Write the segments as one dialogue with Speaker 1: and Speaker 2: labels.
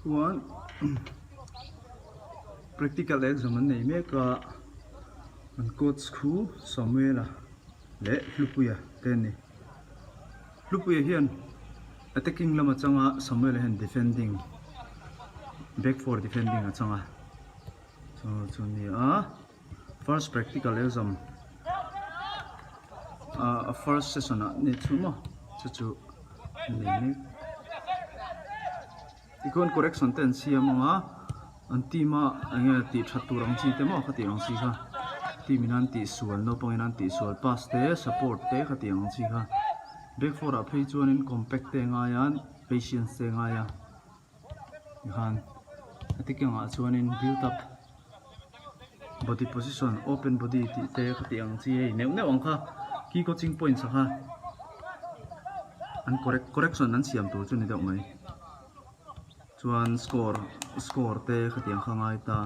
Speaker 1: one practical exam này mấy cái anh coach khu somewhere là lẽ lupuya tên này lupuya hiền attacking lama changa somewhere là hiền defending back for defending changa so chuni first practical exam first session ni chuma chu ni ikon correction ten siamanga antima anga ti thaturang chi te mo khati ang chi kha ti minan ti sual no panginan ti sual pass te support te khati ang chi kha back for a phei chuan in compact te nga yan patience te nga ya han atikanga chuan in build up body position open body ti te khati ang chi ei neu neu ang kha key coaching points kha an correction an siam tu chu ni deuh mai chuan score te khatiang khangai ta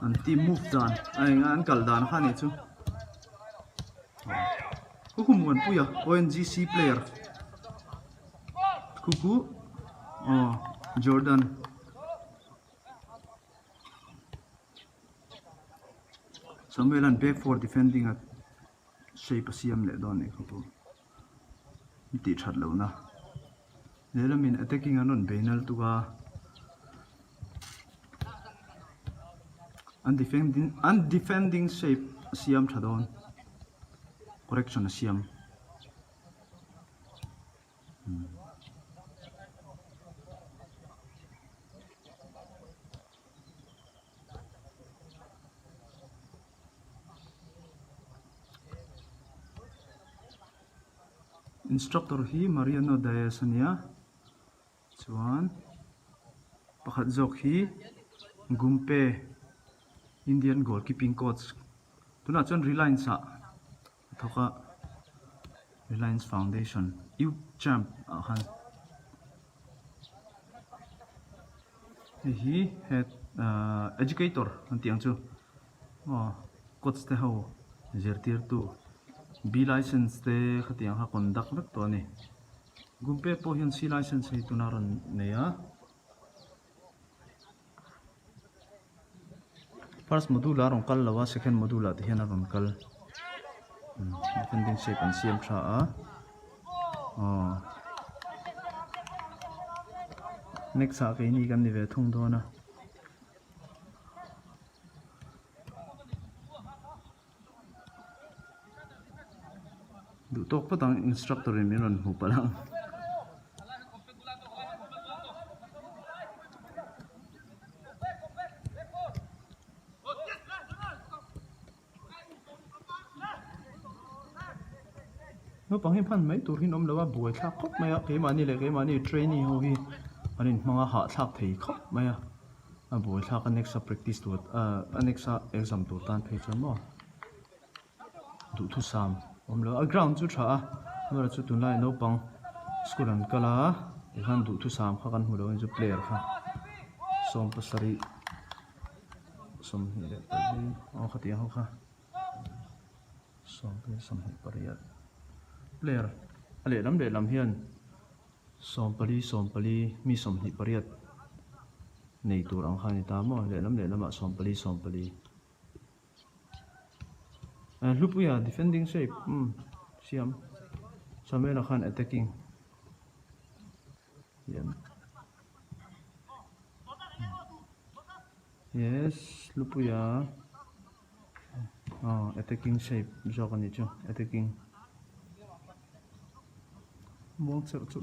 Speaker 1: an team move dan ai an kal dan kha ni chu kukumun puya ONGC player kuku Jordan Samuelan back for defending at shape siam le don ne kuku ti that lo na Nelamin attacking anon Bainal tuga undefending shape siam thadon correction siam instructor hi Mariano Diasania chuan pakhat zawk hi Gumpe Indian goalkeeping coach tuna chuan Reliance thoka Reliance Foundation youth champ han hi head educator antiang chu coach te ho zertir tu B license te khatiang ha conduct mek to ni Gumpe po hian C license hi tunaron neya first module arong kal lawa second module at hian aron kal defending shape and CM tha next sa ke ni kan ni ve thung do na du tok patang instructor mi ron hu palang no pangin phan mai tur hin om lawa buai thak khop maya ke mani le ke mani trainee ho hi anin manga ha thak thei khop maya a buai thak next practice tu next exam tu tan phei chon mo du thu sam om lo a ground chu tha nora chu tun lai no pang school an kala han du thu sam kha kan hu lo ju player kha som pasari som hi le pali o khati ho kha som pe som hi pariat player ale lam hian som pali mi som hi pariat nei tur ang kha ni ta mo le lam som pali lupuya defending shape siam Samuel Khan attacking yes lupuya attacking shape jogani chu attacking mo chur chu